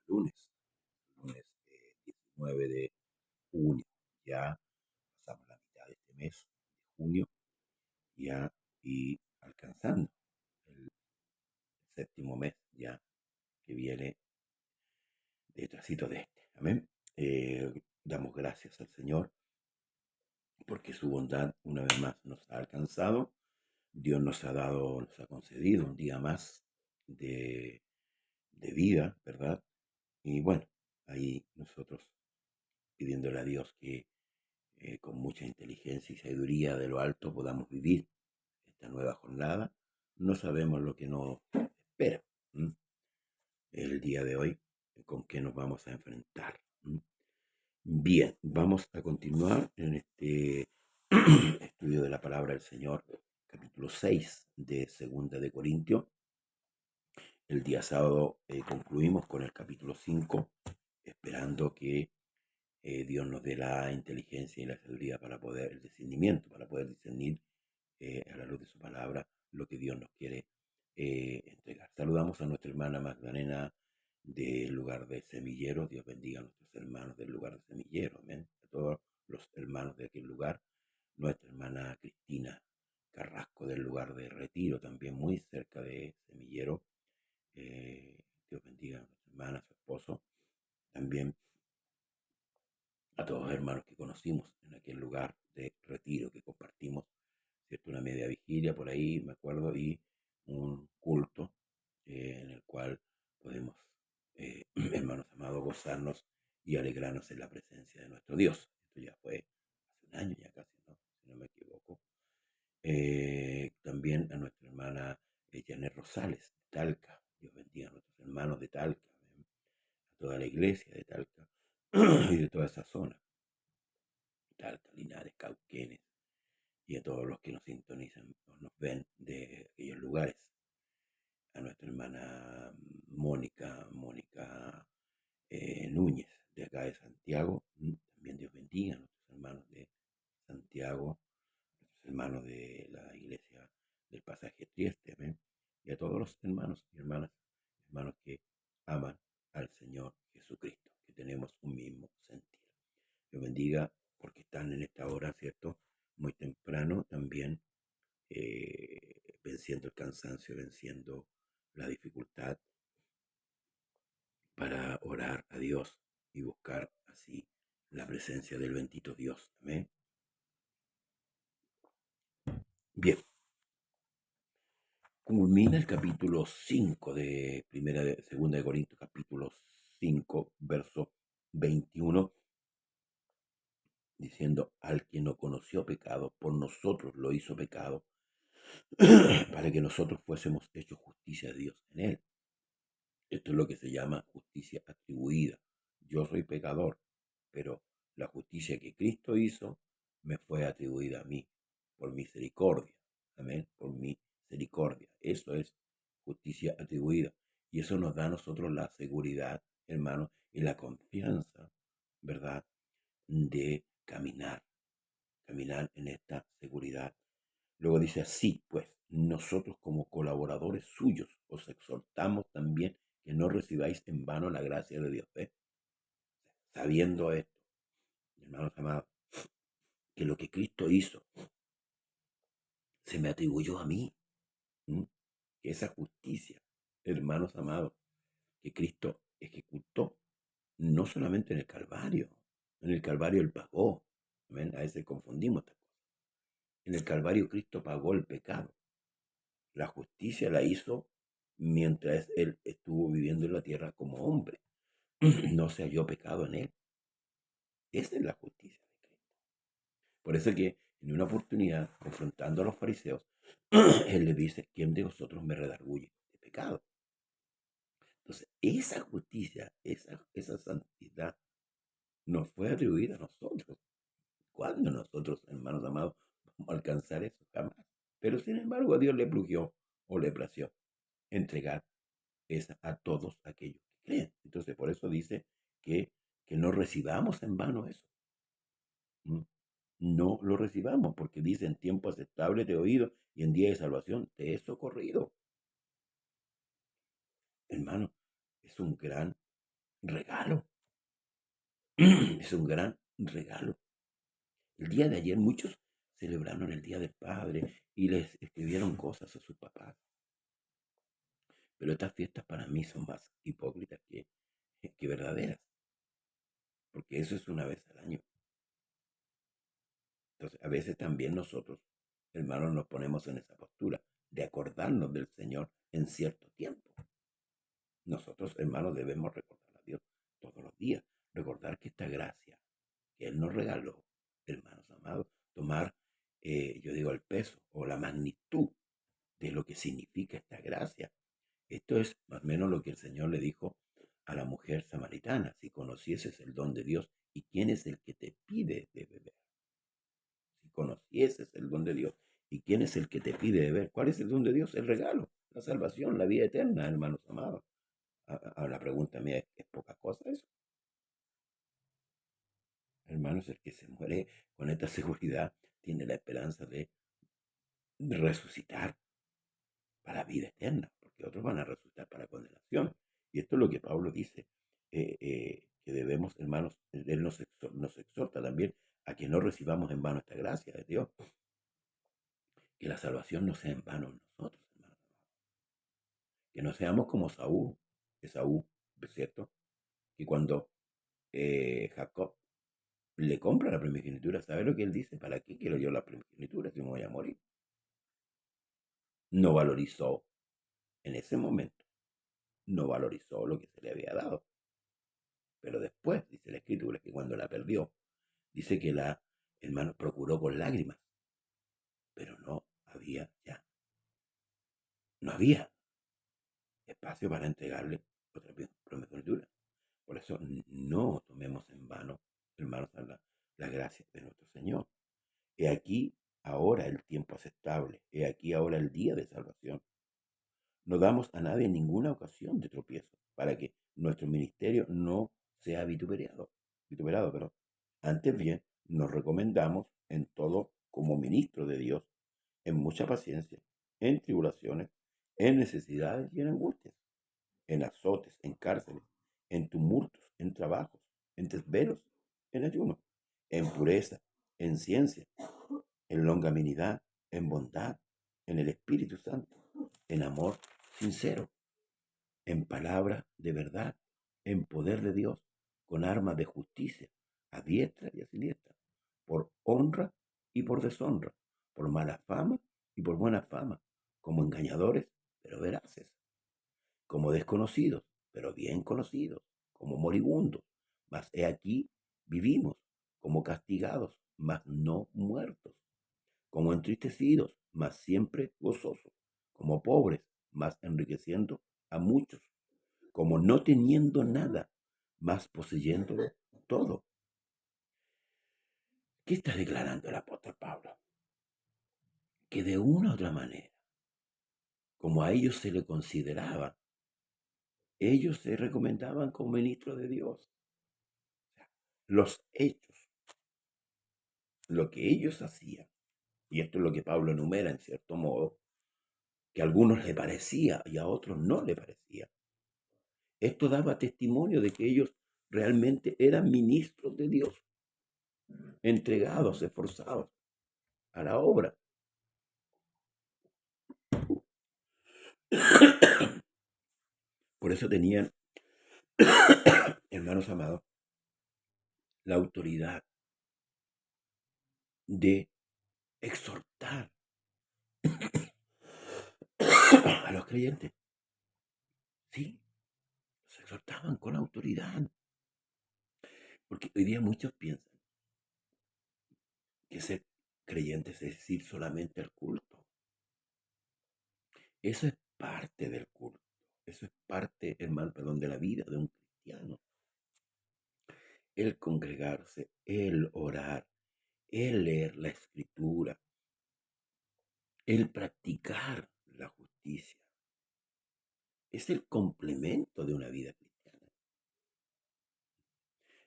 lunes 19 de junio. Ya pasamos la mitad de este mes de junio, ya y alcanzando el séptimo mes ya que viene detrásito de este. Amén. Damos gracias al Señor porque su bondad una vez más nos ha alcanzado. Dios nos ha dado, nos ha concedido un día más de, de vida, ¿verdad? Y bueno, ahí nosotros pidiéndole a Dios que con mucha inteligencia y sabiduría de lo alto podamos vivir esta nueva jornada. No sabemos lo que nos espera. ¿M? El día de hoy, con qué nos vamos a enfrentar. ¿M? Bien, vamos a continuar en este estudio de la palabra del Señor, capítulo 6 de Segunda de Corintios. El día sábado concluimos con el capítulo 5, esperando que Dios nos dé la inteligencia y la sabiduría para poder, el discernimiento, para poder discernir a la luz de su palabra lo que Dios nos quiere entregar. Saludamos a nuestra hermana Magdalena del lugar de Semillero. Dios bendiga a nuestros hermanos del lugar de Semillero. Amén. A todos los hermanos de aquel lugar. Nuestra hermana Cristina Carrasco del lugar de Retiro, también muy cerca de Semillero. Dios bendiga a nuestra hermana, a su esposo. También a todos los hermanos que conocimos en aquel lugar de Retiro que compartimos, ¿cierto? Una media vigilia por ahí, me acuerdo, y un culto en el cual podemos, hermanos amados, gozarnos y alegrarnos en la presencia de nuestro Dios. Esto ya fue hace un año ya casi, ¿no? Si no me equivoco. También a nuestra hermana Janet Rosales, de Talca. Dios bendiga a nuestros hermanos de Talca, ¿ven? A toda la iglesia de Talca y de toda esa zona. Talca, Linares, Cauquenes, y a todos los que nos sintonizan o nos ven de aquellos lugares. A nuestra hermana Mónica Núñez, de acá de Santiago. También Dios bendiga a nuestros hermanos de Santiago, nuestros hermanos de la iglesia del Pasaje Trieste, amén. Y a todos los hermanos y hermanas, hermanos que aman al Señor Jesucristo, que tenemos un mismo sentir. Dios bendiga porque están en esta hora, ¿cierto? Muy temprano también, venciendo el cansancio, venciendo la dificultad para orar a Dios y buscar así la presencia del bendito Dios. Amén. Bien, culmina el capítulo 5 de Segunda de Corintios, capítulo 5, verso 21, diciendo: al que no conoció pecado, por nosotros lo hizo pecado, para que nosotros fuésemos hechos justicia de Dios en él. Esto es lo que se llama justicia atribuida. Yo soy pecador, pero la justicia que Cristo hizo me fue atribuida a mí por misericordia. Amén, por misericordia. Eso es justicia atribuida. Y eso nos da a nosotros la seguridad, hermano, y la confianza, ¿verdad?, de caminar en esta seguridad. Luego dice así, pues, nosotros como colaboradores suyos os exhortamos también que no recibáis en vano la gracia de Dios. ¿Eh? Sabiendo esto, hermanos amados, que lo que Cristo hizo se me atribuyó a mí. ¿M? Que esa justicia, hermanos amados, que Cristo ejecutó, no solamente en el Calvario Él pagó. ¿Ven? A veces confundimos estas cosas. En el Calvario Cristo pagó el pecado. La justicia la hizo mientras Él estuvo viviendo en la tierra como hombre. No se halló pecado en Él. Esa es la justicia de Cristo. Por eso que en una oportunidad, confrontando a los fariseos, Él les dice: ¿quién de vosotros me redarguye de pecado? Entonces, esa justicia, esa santidad nos fue atribuida a nosotros. ¿Cuándo nosotros, hermanos amados, vamos a alcanzar eso? Jamás. Pero sin embargo, a Dios le plugió o le plació entregar esa a todos aquellos que creen. Entonces, por eso dice que no recibamos en vano eso. ¿Mm? No lo recibamos, porque dice: en tiempo aceptable te he oído y en día de salvación te he socorrido. Hermano, es un gran regalo. Es un gran regalo. El día de ayer muchos celebraron el Día del Padre y les escribieron cosas a sus papás. Pero estas fiestas para mí son más hipócritas que verdaderas, porque eso es una vez al año. Entonces, a veces también nosotros, hermanos, nos ponemos en esa postura de acordarnos del Señor en cierto tiempo. Nosotros, hermanos, debemos recordar a Dios todos los días, recordar que esta gracia que Él nos regaló, hermanos amados, tomar, yo digo, el peso o la magnitud de lo que significa esta gracia. Esto es más o menos lo que el Señor le dijo a la mujer samaritana: si conocieses el don de Dios y quién es el que te pide de beber. Si conocieses el don de Dios y quién es el que te pide de beber. ¿Cuál es el don de Dios? El regalo, la salvación, la vida eterna, hermanos amados. La pregunta mía ¿es poca cosa eso? Hermanos, el que se muere con esta seguridad tiene la esperanza de resucitar para vida eterna, porque otros van a resucitar para condenación. Y esto es lo que Pablo dice, que debemos, hermanos, él nos exhorta también a que no recibamos en vano esta gracia de Dios, que la salvación no sea en vano en nosotros, hermanos, que no seamos como Esaú, ¿es cierto? Que cuando Jacob le compra la primogenitura, ¿sabe lo que él dice? ¿Para qué quiero yo la primogenitura si me voy a morir? No valorizó en ese momento, no valorizó lo que se le había dado. Pero después, dice la escritura, que cuando la perdió, dice que la hermano procuró con lágrimas, pero no había espacio para entregarle otra primogenitura. Por eso no tomemos en vano, hermanos, la gracia de nuestro Señor. He aquí ahora el tiempo aceptable, he aquí ahora el día de salvación. No damos a nadie ninguna ocasión de tropiezo para que nuestro ministerio no sea vituperado, pero antes bien nos recomendamos en todo como ministro de Dios, en mucha paciencia, en tribulaciones, en necesidades y en angustias, en azotes, en cárceles, en tumultos, en trabajos, en desvelos, en ayuno, en pureza, en ciencia, en longanimidad, en bondad, en el Espíritu Santo, en amor sincero, en palabra de verdad, en poder de Dios, con armas de justicia, a diestra y a siniestra, por honra y por deshonra, por mala fama y por buena fama, como engañadores, pero veraces, como desconocidos, pero bien conocidos, como moribundos, mas he aquí vivimos, como castigados, mas no muertos, como entristecidos, mas siempre gozosos, como pobres, mas enriqueciendo a muchos, como no teniendo nada, mas poseyéndolo todo. ¿Qué está declarando el apóstol Pablo? Que de una u otra manera, como a ellos se le consideraba, ellos se recomendaban como ministros de Dios. Los hechos, lo que ellos hacían, y esto es lo que Pablo enumera en cierto modo, que a algunos le parecía y a otros no le parecía. Esto daba testimonio de que ellos realmente eran ministros de Dios, entregados, esforzados a la obra. Por eso tenían, hermanos amados, la autoridad de exhortar a los creyentes. Sí, los exhortaban con autoridad. Porque hoy día muchos piensan que ser creyentes es decir solamente el culto. Eso es parte del culto. Eso es parte, hermano, perdón, de la vida de un cristiano. El congregarse, el orar, el leer la escritura, el practicar la justicia. Es el complemento de una vida cristiana.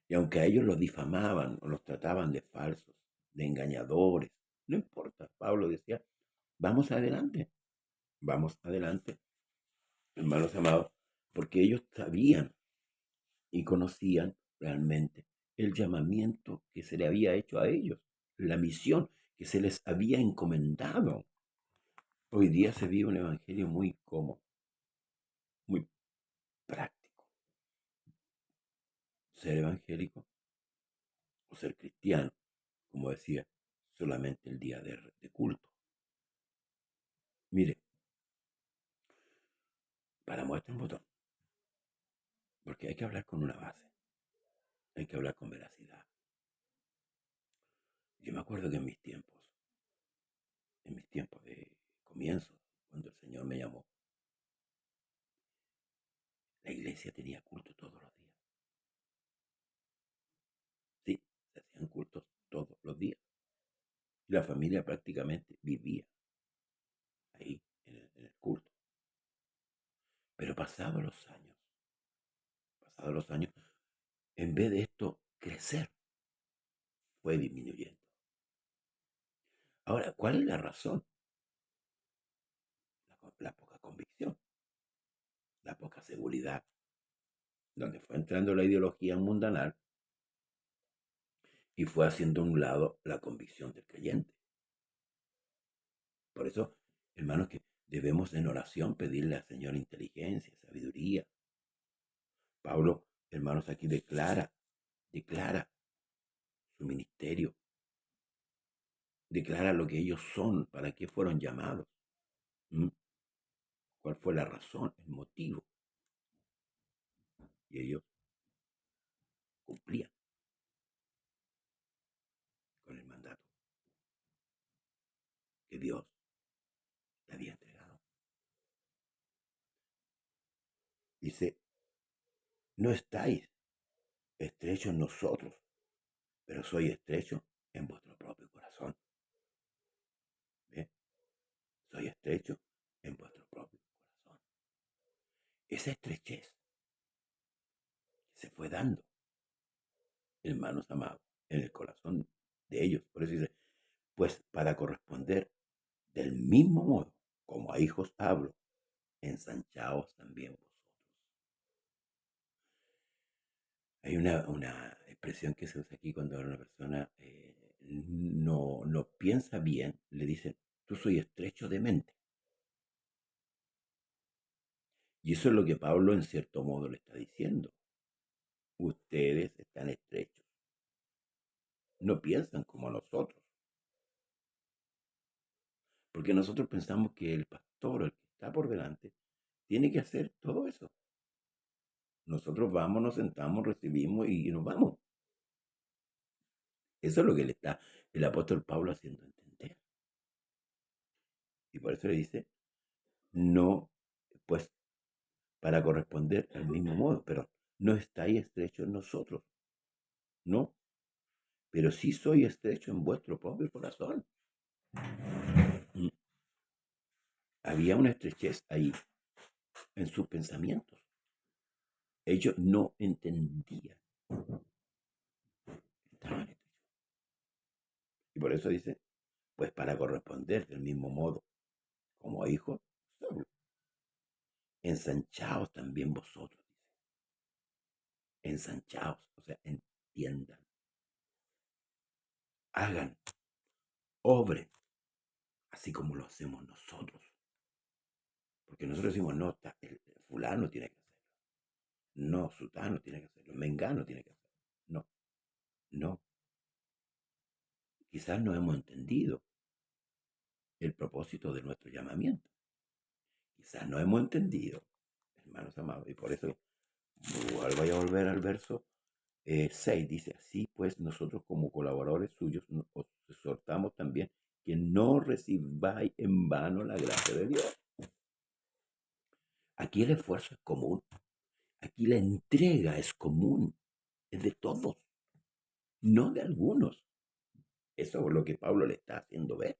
Y aunque a ellos los difamaban o los trataban de falsos, de engañadores, no importa. Pablo decía, vamos adelante, hermanos amados, porque ellos sabían y conocían realmente el llamamiento que se le había hecho a ellos, la misión que se les había encomendado. Hoy día se vive un evangelio muy cómodo, muy práctico. Ser evangélico o ser cristiano, como decía, solamente el día de culto. Mire, para muestra un botón, porque hay que hablar con una base, hay que hablar con veracidad. Yo me acuerdo que en mis tiempos de comienzo, cuando el Señor me llamó, la iglesia tenía culto todos los días. Sí, se hacían cultos todos los días. Y la familia prácticamente vivía ahí, en el culto. Pero pasados los años, en vez de esto crecer, fue disminuyendo. Ahora, ¿cuál es la razón? La poca convicción, la poca seguridad, donde fue entrando la ideología mundanal y fue haciendo a un lado la convicción del creyente. Por eso, hermanos, que debemos en oración pedirle al Señor inteligencia, sabiduría. Pablo, hermanos, aquí declara su ministerio, declara lo que ellos son, para qué fueron llamados, ¿m? Cuál fue la razón, el motivo. Y ellos cumplían con el mandato que Dios le había entregado. Dice, no estáis estrechos en nosotros, pero soy estrecho en vuestro propio corazón. ¿Ve? Soy estrecho en vuestro propio corazón. Esa estrechez se fue dando, hermanos amados, en el corazón de ellos. Por eso dice, pues para corresponder del mismo modo como a hijos hablo, ensanchaos también vosotros. Hay una expresión que se usa aquí cuando una persona no piensa bien, le dicen, tú soy estrecho de mente. Y eso es lo que Pablo en cierto modo le está diciendo. Ustedes están estrechos. No piensan como nosotros. Porque nosotros pensamos que el pastor, el que está por delante, tiene que hacer todo eso. Nosotros vamos, nos sentamos, recibimos y nos vamos. Eso es lo que le está el apóstol Pablo haciendo entender. Y por eso le dice, no, pues para corresponder al mismo modo, pero no estáis estrechos en nosotros, no, pero sí soy estrecho en vuestro propio corazón. Mm. Había una estrechez ahí en sus pensamientos. Ellos no entendían. Estaban estrechos. Y por eso dice, pues para corresponder del mismo modo como a hijos, ensanchaos también vosotros, dice. Ensanchaos, o sea, entiendan, hagan, obren, así como lo hacemos nosotros. Porque nosotros decimos, no, el fulano tiene que hacerlo. No, sutano tiene que hacerlo. Mengano tiene que hacerlo. No, no. Quizás no hemos entendido el propósito de nuestro llamamiento. Quizás no hemos entendido, hermanos amados. Y por eso voy a volver al verso 6. Dice, así pues nosotros como colaboradores suyos os exhortamos también que no recibáis en vano la gracia de Dios. Aquí el esfuerzo es común. Aquí la entrega es común. Es de todos, no de algunos. Eso es lo que Pablo le está haciendo ver.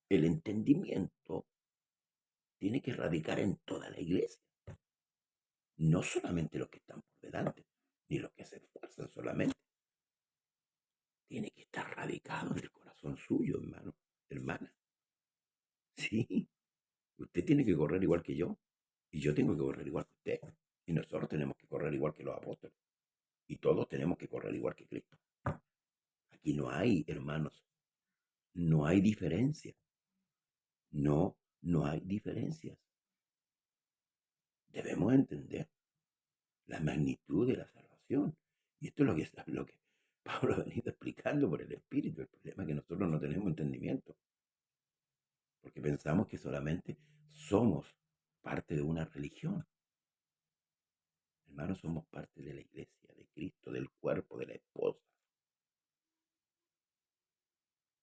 El entendimiento tiene que radicar en toda la iglesia. No solamente los que están por delante, ni los que se esfuerzan solamente. Tiene que estar radicado en el corazón suyo, hermano, hermana. Sí, usted tiene que correr igual que yo. Y yo tengo que correr igual que usted. Y nosotros tenemos que correr correr igual que los apóstoles. Y todos tenemos que correr igual que Cristo. Aquí no hay, hermanos, no hay diferencia. No, no hay diferencias. Debemos entender la magnitud de la salvación. Y esto es lo que Pablo ha venido explicando por el Espíritu. El problema es que nosotros no tenemos entendimiento. Porque pensamos que solamente somos parte de una religión. Hermanos, somos parte de la iglesia, de Cristo, del cuerpo, de la esposa.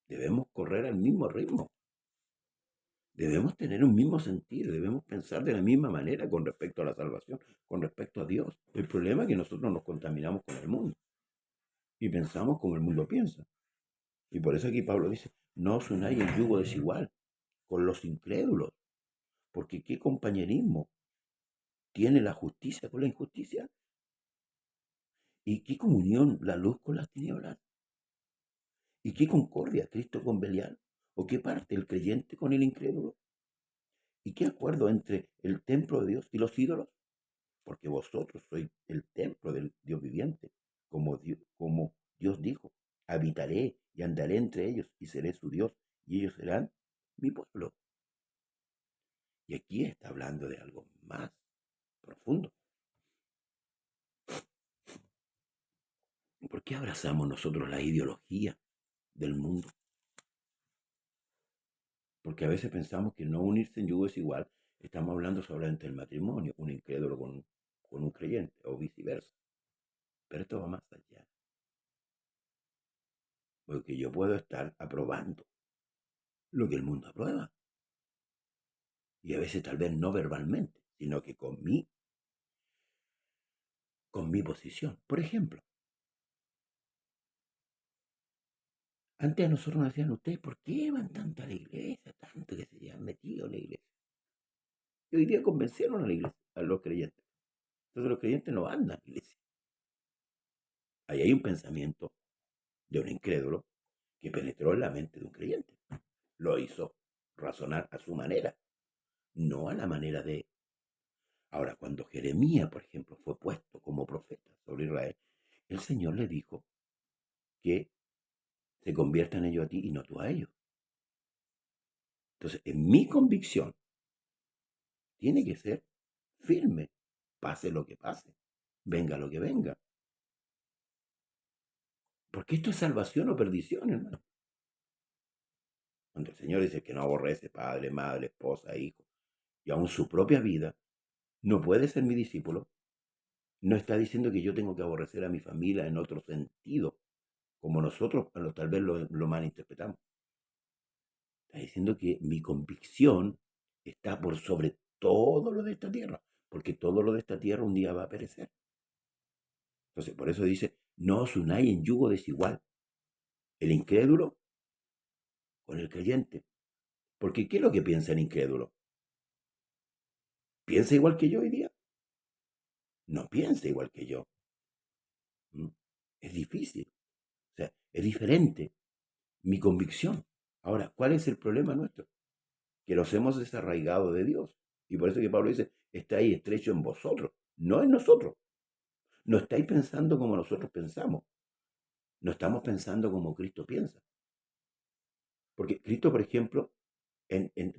Debemos correr al mismo ritmo. Debemos tener un mismo sentido, debemos pensar de la misma manera con respecto a la salvación, con respecto a Dios. El problema es que nosotros nos contaminamos con el mundo y pensamos como el mundo piensa. Y por eso aquí Pablo dice, no os unáis en yugo desigual con los incrédulos, porque ¿qué compañerismo tiene la justicia con la injusticia? ¿Y qué comunión la luz con las tinieblas? ¿Y qué concordia Cristo con Belial? ¿O qué parte el creyente con el incrédulo? ¿Y qué acuerdo entre el templo de Dios y los ídolos? Porque vosotros sois el templo del Dios viviente, como Dios dijo, habitaré y andaré entre ellos y seré su Dios y ellos serán mi pueblo. Y aquí está hablando de algo más profundo. ¿Por qué abrazamos nosotros la ideología del mundo? Porque a veces pensamos que no unirse en yugo es igual. Estamos hablando solamente del matrimonio, un incrédulo con un creyente o viceversa. Pero esto va más allá. Porque yo puedo estar aprobando lo que el mundo aprueba. Y a veces tal vez no verbalmente, sino que con mi posición. Por ejemplo, antes a nosotros nos decían, ustedes, ¿por qué van tanto a la iglesia? Tanto que se han metido en la iglesia. Y hoy día convencieron a la iglesia, a los creyentes. Entonces los creyentes no van a la iglesia. Ahí hay un pensamiento de un incrédulo que penetró en la mente de un creyente. Lo hizo razonar a su manera, no a la manera de... Ahora, cuando Jeremías, por ejemplo, fue puesto como profeta sobre Israel, el Señor le dijo que se conviertan ellos a ti y no tú a ellos. Entonces, en mi convicción, tiene que ser firme, pase lo que pase, venga lo que venga. Porque esto es salvación o perdición, hermano. Cuando el Señor dice que no aborrece padre, madre, esposa, hijo, y aún su propia vida, no puede ser mi discípulo. No está diciendo que yo tengo que aborrecer a mi familia en otro sentido, como nosotros tal vez lo malinterpretamos. Está diciendo que mi convicción está por sobre todo lo de esta tierra, porque todo lo de esta tierra un día va a perecer. Entonces, por eso dice, no os unáis en yugo desigual. El incrédulo con el creyente. Porque ¿qué es lo que piensa el incrédulo? ¿Piensa igual que yo hoy día? No piensa igual que yo. ¿Mm? Es difícil. O sea, es diferente mi convicción. Ahora, ¿cuál es el problema nuestro? Que nos hemos desarraigado de Dios. Y por eso que Pablo dice, está ahí estrecho en vosotros, no en nosotros. No estáis pensando como nosotros pensamos. No estamos pensando como Cristo piensa. Porque Cristo, por ejemplo,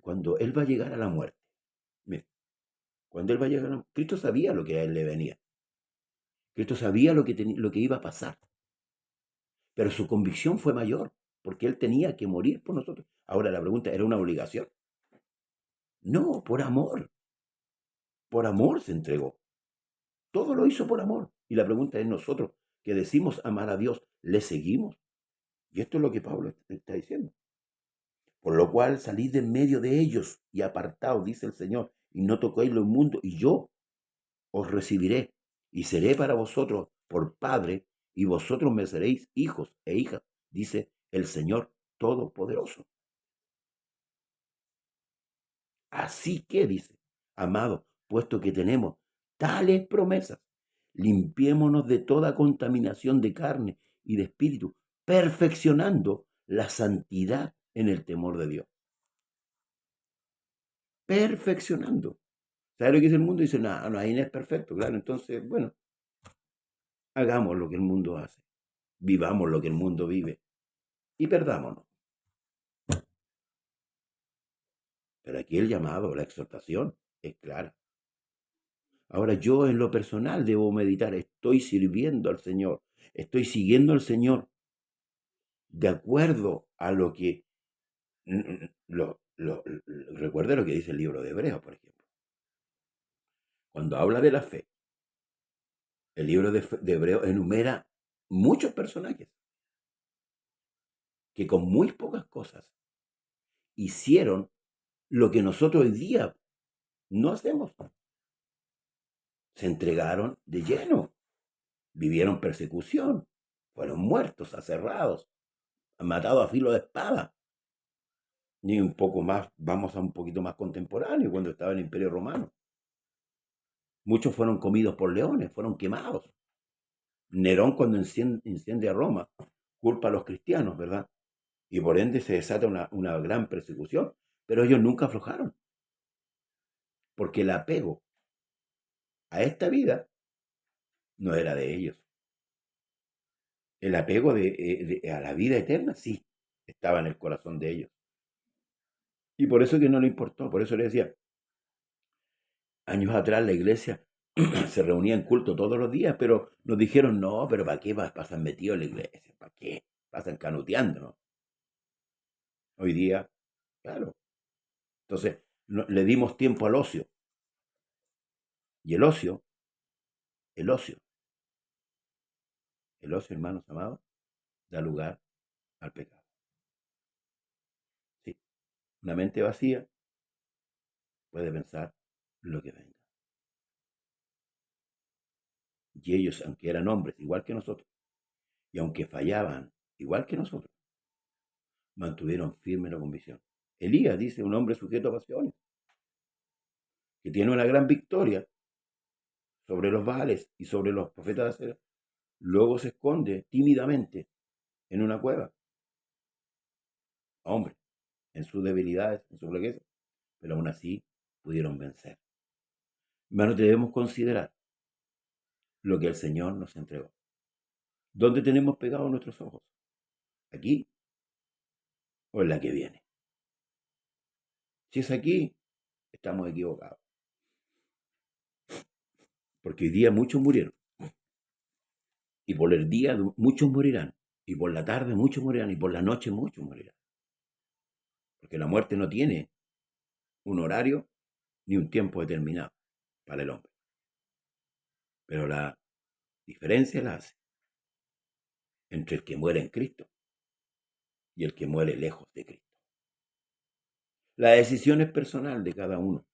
cuando Él va a llegar a la muerte, mire, cuando Él va a llegar a la muerte, Cristo sabía lo que a Él le venía. Cristo sabía lo que iba a pasar. Pero su convicción fue mayor, porque Él tenía que morir por nosotros. Ahora la pregunta, ¿era una obligación? No, por amor. Por amor se entregó. Todo lo hizo por amor. Y la pregunta es, nosotros que decimos amar a Dios, ¿le seguimos? Y esto es lo que Pablo está diciendo. Por lo cual salid de en medio de ellos y apartaos, dice el Señor, y no toquéis lo inmundo, y yo os recibiré, y seré para vosotros por Padre, y vosotros me seréis hijos e hijas, dice el Señor Todopoderoso. Así que, dice, amado, puesto que tenemos tales promesas, limpiémonos de toda contaminación de carne y de espíritu, perfeccionando la santidad en el temor de Dios. Perfeccionando. ¿Sabe lo que dice el mundo? Dice, no, no, ahí no es perfecto. Claro, entonces, bueno, hagamos lo que el mundo hace, vivamos lo que el mundo vive y perdámonos. Pero aquí el llamado, la exhortación es clara. Ahora yo en lo personal debo meditar, estoy sirviendo al Señor, estoy siguiendo al Señor de acuerdo a lo que... recuerda lo que dice el libro de Hebreos, por ejemplo. Cuando habla de la fe, el libro de Hebreos enumera muchos personajes que con muy pocas cosas hicieron lo que nosotros hoy día no hacemos. Se entregaron de lleno, vivieron persecución, fueron muertos, aserrados, matados a filo de espada. Ni un poco más, vamos a un poquito más contemporáneo, cuando estaba el Imperio Romano. Muchos fueron comidos por leones, fueron quemados. Nerón, cuando incendia Roma, culpa a los cristianos, ¿verdad? Y por ende se desata una gran persecución. Pero ellos nunca aflojaron, porque el apego a esta vida no era de ellos. El apego a la vida eterna sí estaba en el corazón de ellos. Y por eso que no le importó, por eso le decía, años atrás la iglesia se reunía en culto todos los días, pero nos dijeron, no, pero ¿para qué pasan metidos en la iglesia? ¿Para qué? Pasan canuteando, ¿no? Hoy día, claro. Entonces, le dimos tiempo al ocio. Y el ocio, el ocio, el ocio, hermanos amados, da lugar al pecado. Sí, una mente vacía puede pensar lo que venga. Y ellos, aunque eran hombres igual que nosotros, y aunque fallaban igual que nosotros, mantuvieron firme la convicción. Elías dice, un hombre sujeto a pasiones, que tiene una gran victoria sobre los Baales y sobre los profetas de Acera, luego se esconde tímidamente en una cueva. Hombre, en sus debilidades, en su flaqueza, pero aún así pudieron vencer. Hermanos, debemos considerar lo que el Señor nos entregó. ¿Dónde tenemos pegados nuestros ojos? ¿Aquí o en la que viene? Si es aquí, estamos equivocados. Porque hoy día muchos murieron. Y por el día muchos morirán. Y por la tarde muchos morirán. Y por la noche muchos morirán. Porque la muerte no tiene un horario ni un tiempo determinado para el hombre. Pero la diferencia la hace entre el que muere en Cristo y el que muere lejos de Cristo. La decisión es personal de cada uno.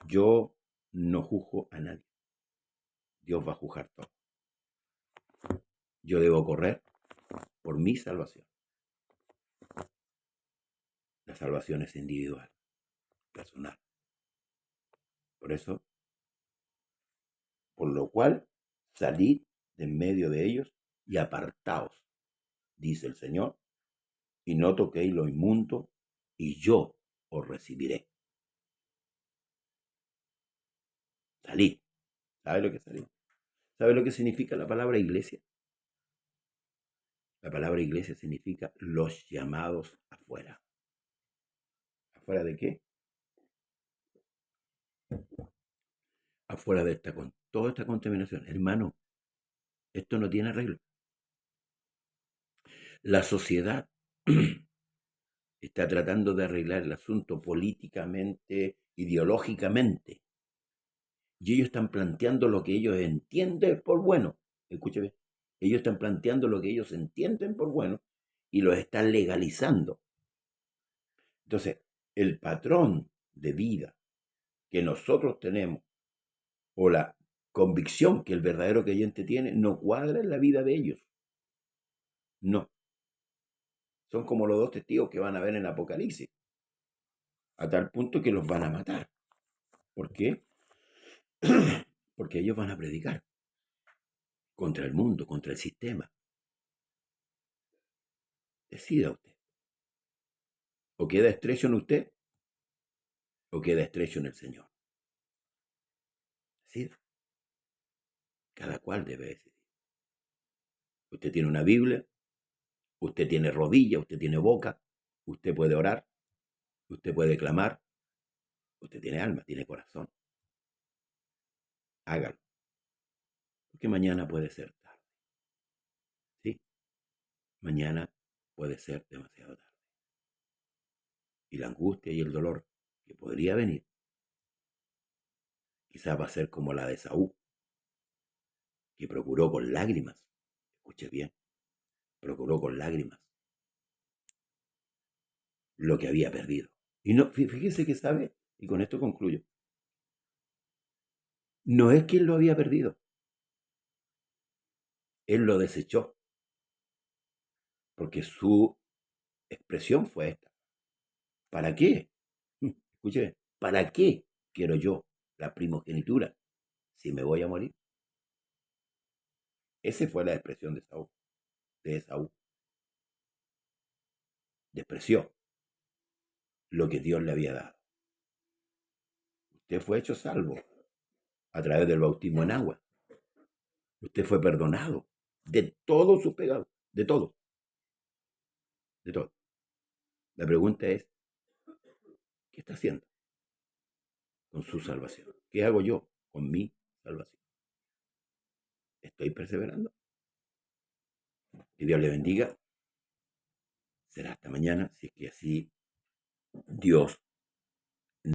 Yo no juzgo a nadie. Dios va a juzgar todo. Yo debo correr por mi salvación. La salvación es individual, personal. Por eso, por lo cual, salid de en medio de ellos y apartaos, dice el Señor, y no toquéis lo inmundo, y yo os recibiré. Salid. ¿Sabe lo que es salir? ¿Sabe lo que significa la palabra iglesia? La palabra iglesia significa los llamados afuera. ¿Afuera de qué? Afuera de toda esta contaminación. Hermano, esto no tiene arreglo. La sociedad está tratando de arreglar el asunto políticamente, ideológicamente. Y ellos están planteando lo que ellos entienden por bueno. Escúcheme. Ellos están planteando lo que ellos entienden por bueno y lo están legalizando. Entonces, el patrón de vida que nosotros tenemos o la convicción que el verdadero creyente tiene no cuadra en la vida de ellos. No. Son como los dos testigos que van a ver en Apocalipsis. A tal punto que los van a matar. ¿Por qué? Porque ellos van a predicar contra el mundo, contra el sistema. Decida usted. O queda estrecho en usted o queda estrecho en el Señor. Decida. Cada cual debe decidir. Usted tiene una Biblia, usted tiene rodilla, usted tiene boca, usted puede orar, usted puede clamar, usted tiene alma, tiene corazón. Hágalo, porque mañana puede ser tarde. ¿Sí? Mañana puede ser demasiado tarde. Y la angustia y el dolor que podría venir, quizás va a ser como la de Saúl, que procuró con lágrimas, escuche bien, procuró con lágrimas lo que había perdido. Y no, fíjese que sabe, y con esto concluyo, no es que él lo había perdido, él lo desechó, porque su expresión fue esta. ¿Para qué? Escuche, ¿para qué quiero yo la primogenitura si me voy a morir? Esa fue la expresión de Saúl, de Esaú. Despreció lo que Dios le había dado. Usted fue hecho salvo a través del bautismo en agua. Usted fue perdonado de todos sus pecados, de todo, de todo. La pregunta es, ¿qué está haciendo con su salvación? ¿Qué hago yo con mi salvación? ¿Estoy perseverando? Que Dios le bendiga. Será hasta mañana, si es que así Dios